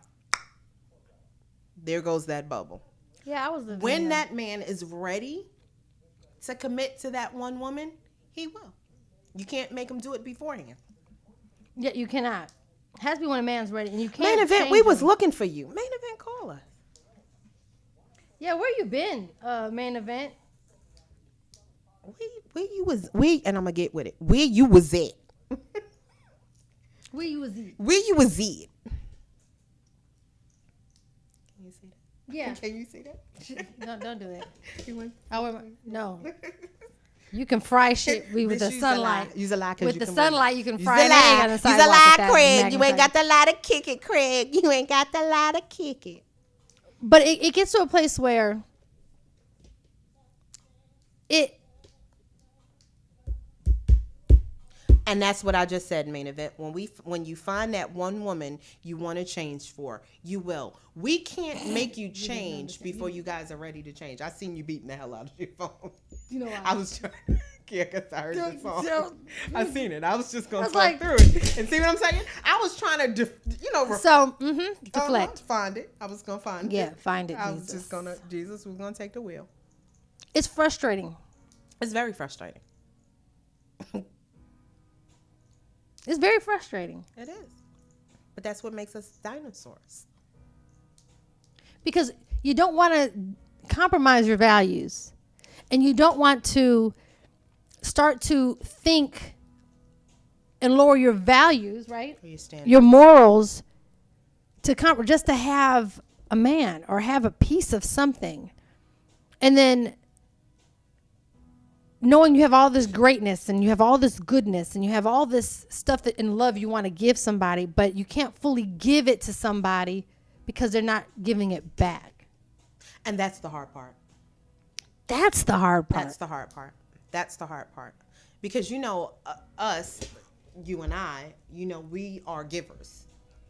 there goes that bubble. Yeah, I was the When that man is ready to commit to that one woman, he will. You can't make him do it beforehand. Yeah, you cannot. It has to be when a man's ready, and you can't. Main event, change we was him. looking for you. Main event, call us. Yeah, where you been? Main event. Where you was? And I'm gonna get with it. Where you was at? Where you was? Where you was at? Can you see that? Yeah. Can you see that? Don't do that. You went. No. You can fry shit with the sunlight. Use a lie. With the sunlight, you can fry an egg on the Use sidewalk. a lie, with that Craig. You ain't magnifying. got the lie to kick it, Craig. You ain't got the lie to kick it. But it gets to a place where it. And that's what I just said, main event. When you find that one woman you want to change for, you will. We can't make you change before you guys are ready to change. I seen you beating the hell out of your phone. You know, I was trying. Yeah, because I heard the song. I seen it. I was just gonna was talk like- through it and see what I'm saying. I was trying to, So deflect. find it. I was gonna find it. Yeah, find it. I was Jesus. just gonna. Jesus was gonna take the wheel. It's frustrating. It's very frustrating. It's very frustrating It is, but that's what makes us dinosaurs. because you don't want to compromise your values, and you don't want to start to think and lower your values, right? Where you stand. Your morals just to have a man or have a piece of something, and then knowing you have all this greatness and you have all this goodness and you have all this stuff that in love you want to give somebody, but you can't fully give it to somebody because they're not giving it back. And that's the hard part. That's the hard part. That's the hard part. That's the hard part. Because, us, you and I, we are givers.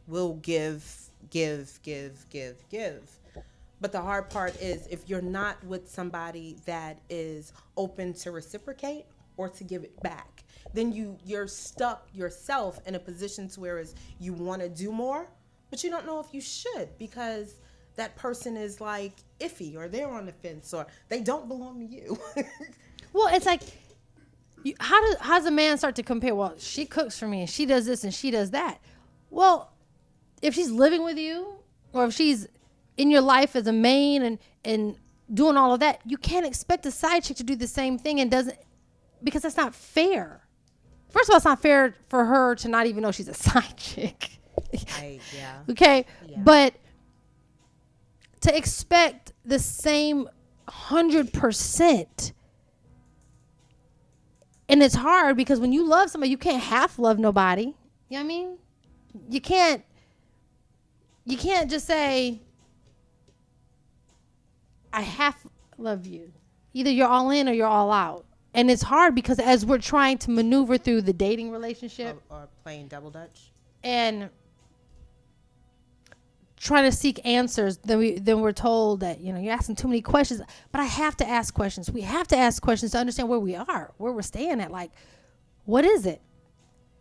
We'll give. But the hard part is if you're not with somebody that is open to reciprocate or to give it back, then you're stuck yourself in a position to where you want to do more, but you don't know if you should because that person is like iffy or they're on the fence or they don't belong to you. Well, it's like, how does a man start to compare? Well, she cooks for me and she does this and she does that. Well, if she's living with you or if she's in your life as a main and doing all of that, you can't expect a side chick to do the same thing because that's not fair. First of all, it's not fair for her to not even know she's a side chick. Yeah. Okay. Yeah. But to expect the same 100%. And it's hard because when you love somebody, you can't half love nobody. You know what I mean? You can't you can't just say, I half love you. Either you're all in or you're all out. And it's hard because as we're trying to maneuver through the dating relationship Or playing double dutch. and trying to seek answers, then we're told that, you're asking too many questions. But I have to ask questions. We have to ask questions to understand where we are, where we're staying at. Like, what is it?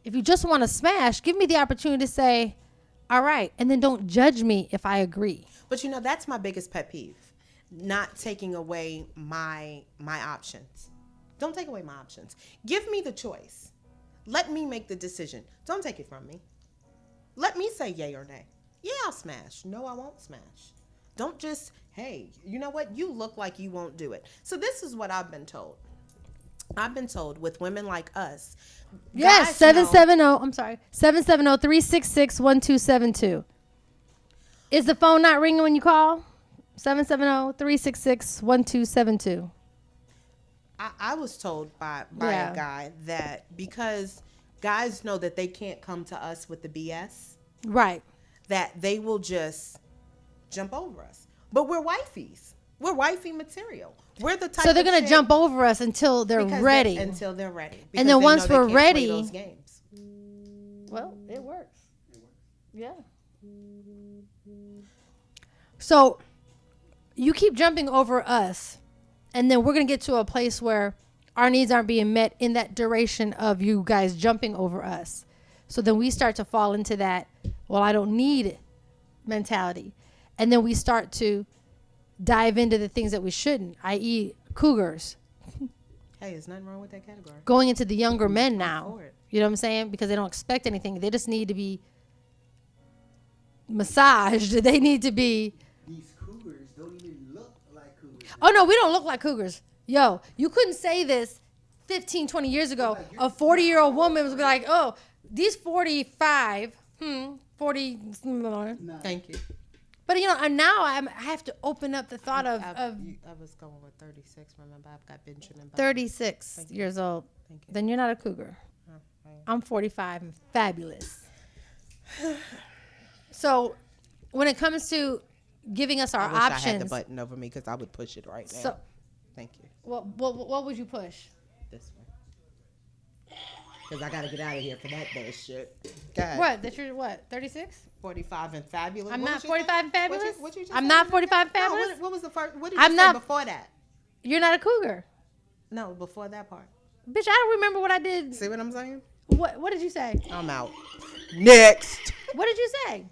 If you just want to smash, give me the opportunity to say, all right, and then don't judge me if I agree. But that's my biggest pet peeve. Not taking away my options. Don't take away my options. Give me the choice. Let me make the decision. Don't take it from me. Let me say yay or nay. Yeah, I'll smash. No, I won't smash. Don't just, hey, you know what? You look like you won't do it. So this is what I've been told. I've been told with women like us. Yes, 770-366-1272. Is the phone not ringing when you call? 770-366-1272. I was told by a guy that because guys know that they can't come to us with the BS, right? That they will just jump over us. But we're wifeys. We're wifey material. We're the type. So they're gonna jump over us until they're ready. Until they're ready. And then once we're ready, those games. Well, it works. Yeah. So you keep jumping over us. And then we're going to get to a place where our needs aren't being met in that duration of you guys jumping over us. So then we start to fall into that, well, I don't need mentality. And then we start to dive into the things that we shouldn't, i.e. cougars. Hey, there's nothing wrong with that category. Going into the younger men now. You know what I'm saying? Because they don't expect anything. They just need to be massaged. They need to be... These cougars don't even look like cougars. Oh, no, we don't look like cougars. Yo, you couldn't say this 15, 20 years ago. A 40-year-old woman would be like, oh, these 45, 40. Thank you. But, and now I have to open up the thought of I was going with 36. Remember, I've got Benjamin. 36 years old. Thank you. Then you're not a cougar. I'm 45 and fabulous. So when it comes to giving us our I wish options. I had the button over me because I would push it right now. So, thank you. What would you push? This one. Because I got to get out of here for that bullshit. God. What? That you're what? 36? 45 and fabulous. I'm What not was you 45 and saying? fabulous. What you just I'm said? not 45 and No, fabulous. what was the first? What did I'm you say not- before that? You're not a cougar. No, before that part. Bitch, I don't remember what I did. See what I'm saying? What did you say? I'm out. Next. What did you say?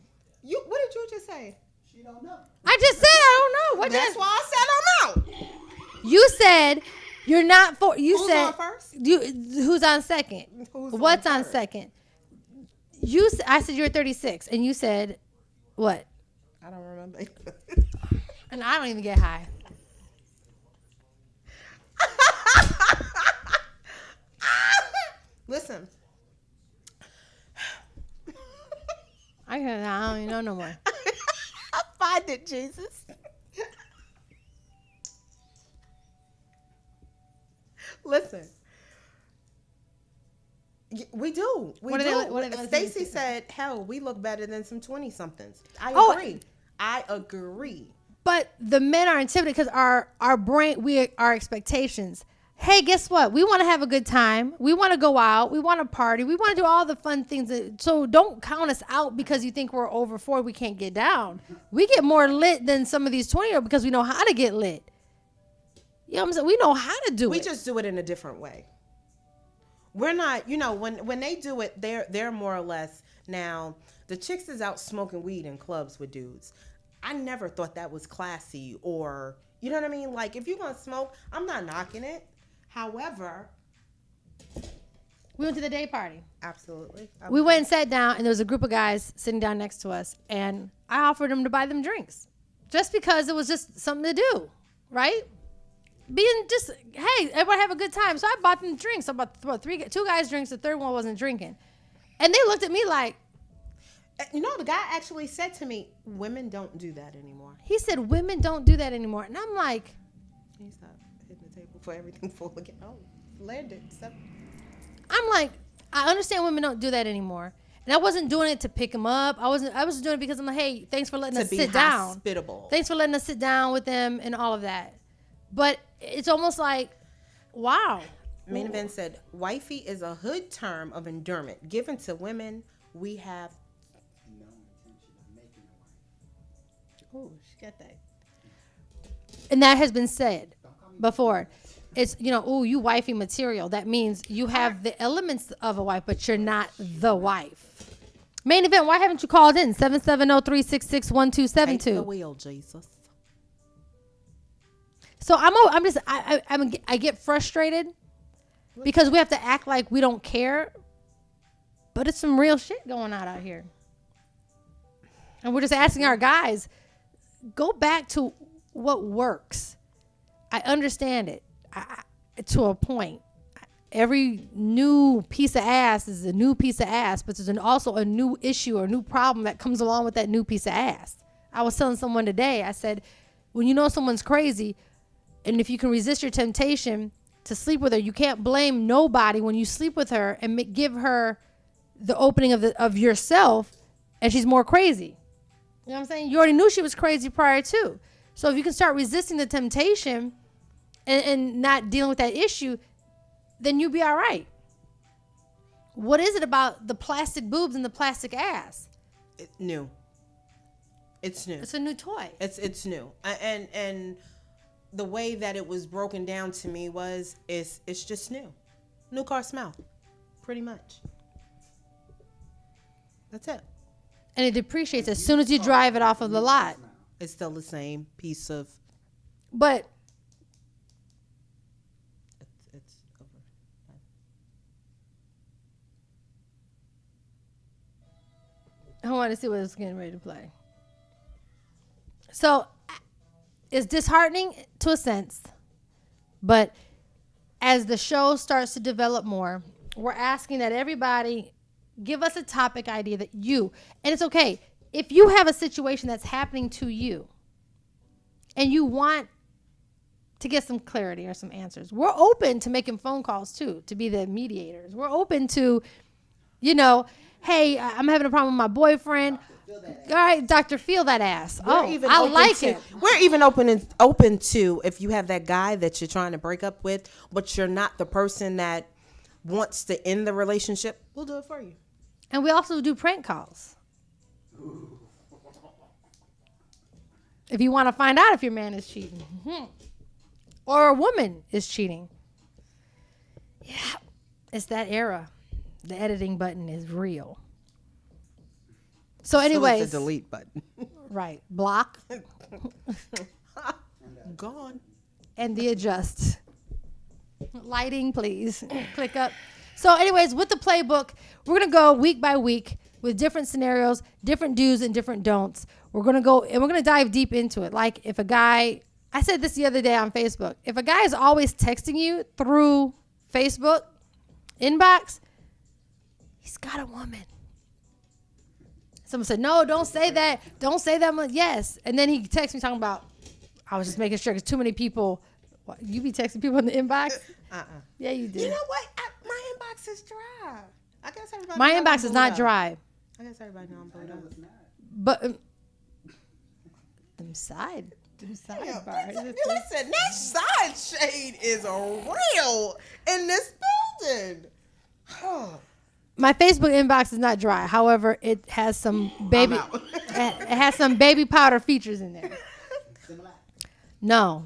What did you just say? She don't know. I just said I don't know. What That's did why I said I'm out. you said? You're not for. You Who's said on first? Who's on second? Who's What's on third? second? I said you're 36, and you said what? I don't remember. And I don't even get high. Listen. I don't even know no more. Find it, Jesus. Listen. We do. We What are do. they- what are they- Stacy said, hell, we look better than some 20-somethings. I Oh. agree. I agree. But the men are intimidated because our brain, our expectations. Hey, guess what? We want to have a good time. We want to go out. We want to party. We want to do all the fun things. So don't count us out because you think we're over 40. We can't get down. We get more lit than some of these 20-year-olds because we know how to get lit. You know what I'm saying? We know how to do it. We just do it in a different way. We're not, when they do it, they're more or less, now, the chicks is out smoking weed in clubs with dudes. I never thought that was classy or, you know what I mean? Like, if you're going to smoke, I'm not knocking it. However, We went to the day party. absolutely. We went and sat down, and there was a group of guys sitting down next to us, and I offered them to buy them drinks just because it was just something to do, right? Being just, hey, everybody have a good time. So I bought them drinks. I bought two guys drinks. The third one wasn't drinking. And they looked at me like, The guy actually said to me, women don't do that anymore. he said, women don't do that anymore. And I'm like, He's not hitting the table for everything full again. Oh, landed. I'm like, I understand women don't do that anymore. And I wasn't doing it to pick him up. I was doing it because I'm like, hey, thanks for letting us sit down. Hospitable. Thanks for letting us sit down with them and all of that. But it's almost like, wow. Main Event said, wifey is a hood term of endearment given to women. We have No intention of making a wife. Oh, she got that. And that has been said before. It's, ooh, you wifey material. That means you have the elements of a wife, but you're not the wife. Main Event, why haven't you called in? 770-366-1272. take the wheel, Jesus. So I get frustrated because we have to act like we don't care, but it's some real shit going on out here. And we're just asking our guys, go back to what works. I understand it to a point. Every new piece of ass is a new piece of ass, but there's also a new issue or new problem that comes along with that new piece of ass. I was telling someone today, I said, when you know someone's crazy, and if you can resist your temptation to sleep with her, you can't blame nobody when you sleep with her and give her the opening of yourself, and she's more crazy. You know what I'm saying? You already knew she was crazy prior to. So if you can start resisting the temptation and not dealing with that issue, then you'll be all right. What is it about the plastic boobs and the plastic ass? New. It's new. It's a new toy. It's new. And the way that it was broken down to me was it's just new. New car smell. Pretty much. That's it. And it depreciates as soon as you drive it off of the lot. It's still the same piece of But it's over. I want to see what it's getting ready to play. So it's disheartening to a sense, but as the show starts to develop more, we're asking that everybody give us a topic idea that and it's okay, if you have a situation that's happening to you and you want to get some clarity or some answers, we're open to making phone calls too, to be the mediators. We're open to, hey, I'm having a problem with my boyfriend. All right, doctor, feel that ass. I like it. We're even open to if you have that guy that you're trying to break up with, but you're not the person that wants to end the relationship. We'll do it for you. And we also do prank calls. If you want to find out if your man is cheating or a woman is cheating. Yeah, it's that era. The editing button is real. So anyways. It's the delete button. Right. Block. Gone. And the adjust. Lighting, please. Click up. So anyways, with the playbook, we're going to go week by week with different scenarios, different do's and different don'ts. We're going to go and we're going to dive deep into it. Like if a guy, I said this the other day on Facebook, if a guy is always texting you through Facebook inbox, he's got a woman. Someone said, no, don't say that. Don't say that. Yes. And then he texts me talking about, I was just making sure because too many people, you be texting people in the inbox? Yeah, you do. You know what? My inbox is dry. I guess everybody. My inbox is not dry. I guess everybody know I'm booed up. But them side bars. Listen, that side shade is real in this building. My Facebook inbox is not dry. However, it has some baby. It has some baby powder features in there. No,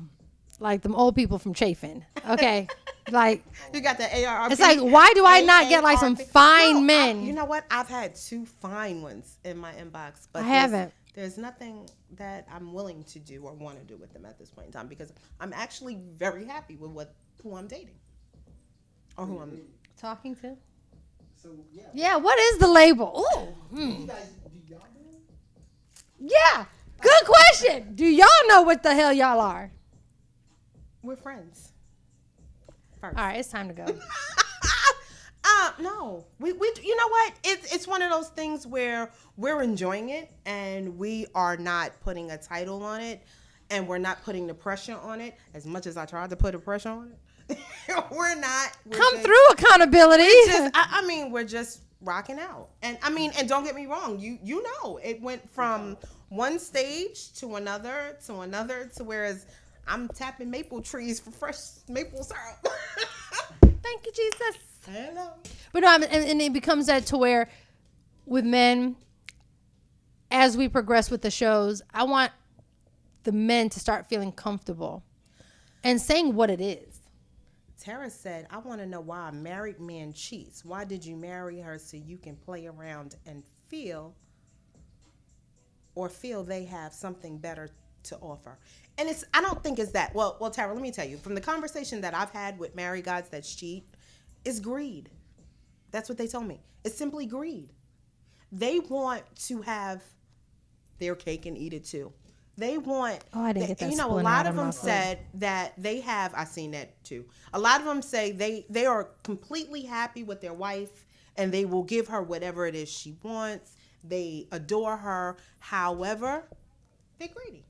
like them old people from Chafin. Okay, like you got the ARP. It's like, why do I not get like some fine men? You know what? I've had 2 fine ones in my inbox, but I haven't. There's nothing that I'm willing to do or want to do with them at this point in time because I'm actually very happy with who I'm dating or who I'm talking to. So yeah. What is the label? Ooh. You guys, do y'all know? Yeah. Good question. Do y'all know what the hell y'all are? We're friends. First. All right, it's time to go. No, we you know what? It's one of those things where we're enjoying it and we are not putting a title on it and we're not putting the pressure on it as much as I tried to put a pressure on it. We're not. Come through accountability. We're just rocking out. And I mean, and don't get me wrong, you know, it went from one stage to another to whereas I'm tapping maple trees for fresh maple syrup. Thank you, Jesus. Hello. But no, and it becomes that to where with men, as we progress with the shows, I want the men to start feeling comfortable and saying what it is. Tara said, I want to know why a married man cheats. Why did you marry her so you can play around and feel they have something better to offer? And I don't think it's that. Well, Tara, let me tell you, from the conversation that I've had with married guys that cheat, it's greed. That's what they told me. It's simply greed. They want to have their cake and eat it too. They want, I didn't get that. You know, a lot of them said that they have, I seen that too. A lot of them say they are completely happy with their wife and they will give her whatever it is she wants. They adore her. However, they're greedy.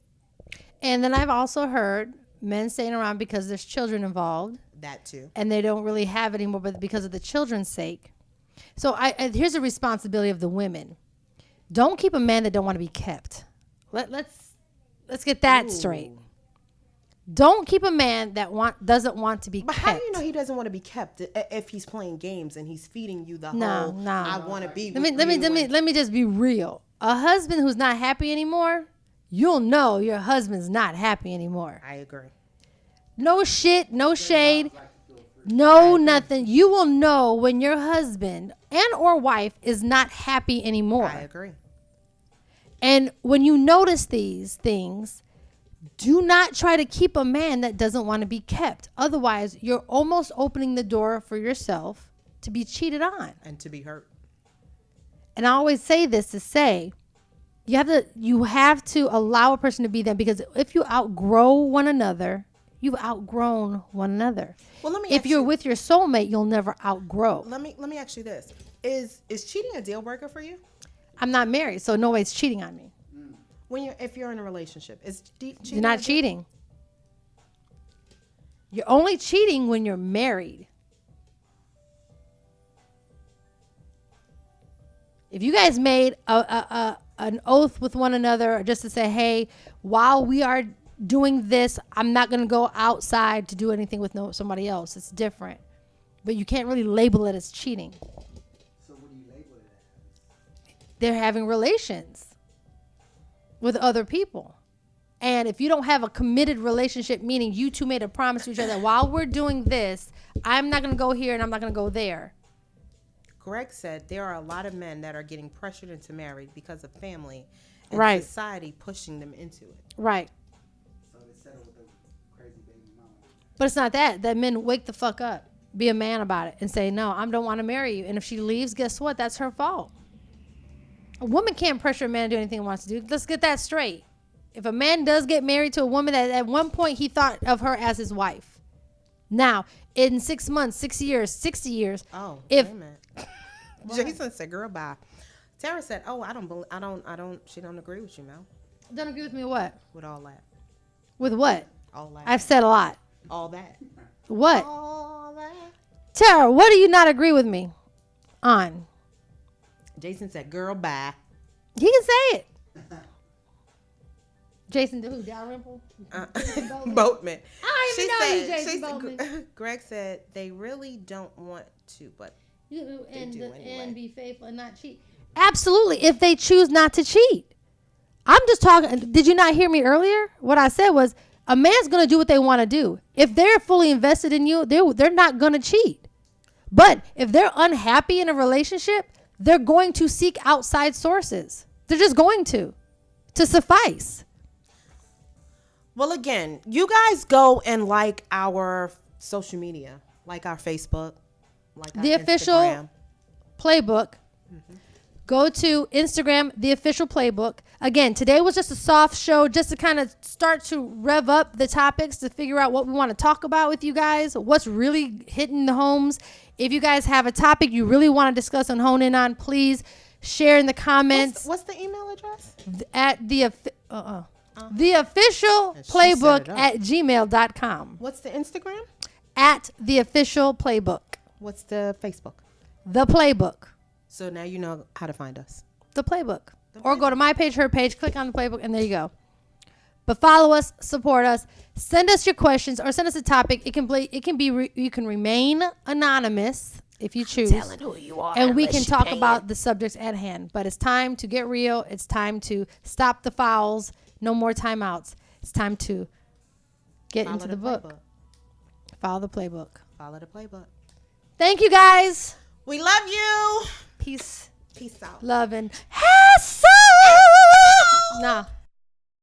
And then I've also heard men staying around because there's children involved. That too. And they don't really have it anymore, but because of the children's sake. So here's a responsibility of the women. Don't keep a man that don't want to be kept. Let's get that straight. Don't keep a man that doesn't want to be but kept. How do you know he doesn't want to be kept if he's playing games and he's feeding you the whole I want to be with you. Let me just be real. A husband who's not happy anymore, you'll know your husband's not happy anymore. I agree. No shit, no shade, no nothing. You will know when your husband and or wife is not happy anymore. I agree. And when you notice these things, do not try to keep a man that doesn't want to be kept. Otherwise, you're almost opening the door for yourself to be cheated on. And to be hurt. And I always say this to say, you have to allow a person to be them, because if you outgrow one another, you've outgrown one another. Well, if you're with your soulmate, you'll never outgrow. Let me ask you this. Is cheating a deal breaker for you? I'm not married, so nobody's cheating on me. If you're in a relationship, cheating? You're not cheating. You're only cheating when you're married. If you guys made an oath with one another just to say, hey, while we are doing this, I'm not going to go outside to do anything with somebody else. It's different. But you can't really label it as cheating. So what do you label it as? They're having relations with other people. And if you don't have a committed relationship, meaning you two made a promise to each other, while we're doing this, I'm not going to go here and I'm not going to go there. Greg said there are a lot of men that are getting pressured into marriage because of family and right. society pushing them into it. Right. So they settle with a crazy baby mama. But it's not that. That men wake the fuck up. Be a man about it and say, no, I don't want to marry you. And if she leaves, guess what? That's her fault. A woman can't pressure a man to do anything he wants to do. Let's get that straight. If a man does get married to a woman that at one point he thought of her as his wife. Now, in 6 months, 6 years, 60 years. Oh, wait a minute. Jason said, girl, bye. Tara said, oh, she don't agree with you, Mel. Don't agree with me what? With all that. With what? All that. I've said a lot. All that. What? All that. Tara, what do you not agree with me on? Jason said, girl, bye. He can say it. Jason, who? Dalrymple? Boatman. I don't even know you, Jason Boatman. Greg said they really don't want to, but and be faithful and not cheat. Absolutely, if they choose not to cheat. I'm just talking. Did you not hear me earlier? What I said was a man's going to do what they want to do. If they're fully invested in you, they're not going to cheat. But if they're unhappy in a relationship, they're going to seek outside sources. They're just going to suffice. Well, again, you guys go and like our social media, like our Facebook, like the our official Instagram. Playbook. Mm-hmm. Go to Instagram, the official Playbook. Again, today was just a soft show just to kind of start to rev up the topics to figure out what we want to talk about with you guys, what's really hitting the homes. If you guys have a topic you really want to discuss and hone in on, please share in the comments. What's the email address? At the official Playbook at gmail.com. What's the Instagram? At the official Playbook. What's the Facebook? The Playbook. So now you know how to find us. The Playbook. Or go to my page, her page, click on the Playbook, and there you go. But follow us, support us, send us your questions, or send us a topic. You can remain anonymous if you choose. Telling who you are. And we unless can you talk pay about it. the subjects at hand. But it's time to get real. It's time to stop the fouls. No more timeouts. It's time to get Follow into the playbook. book. Follow the Playbook. Follow the playbook. Thank you, guys. We love you. Peace, Peace out. love, and hassle. Nah.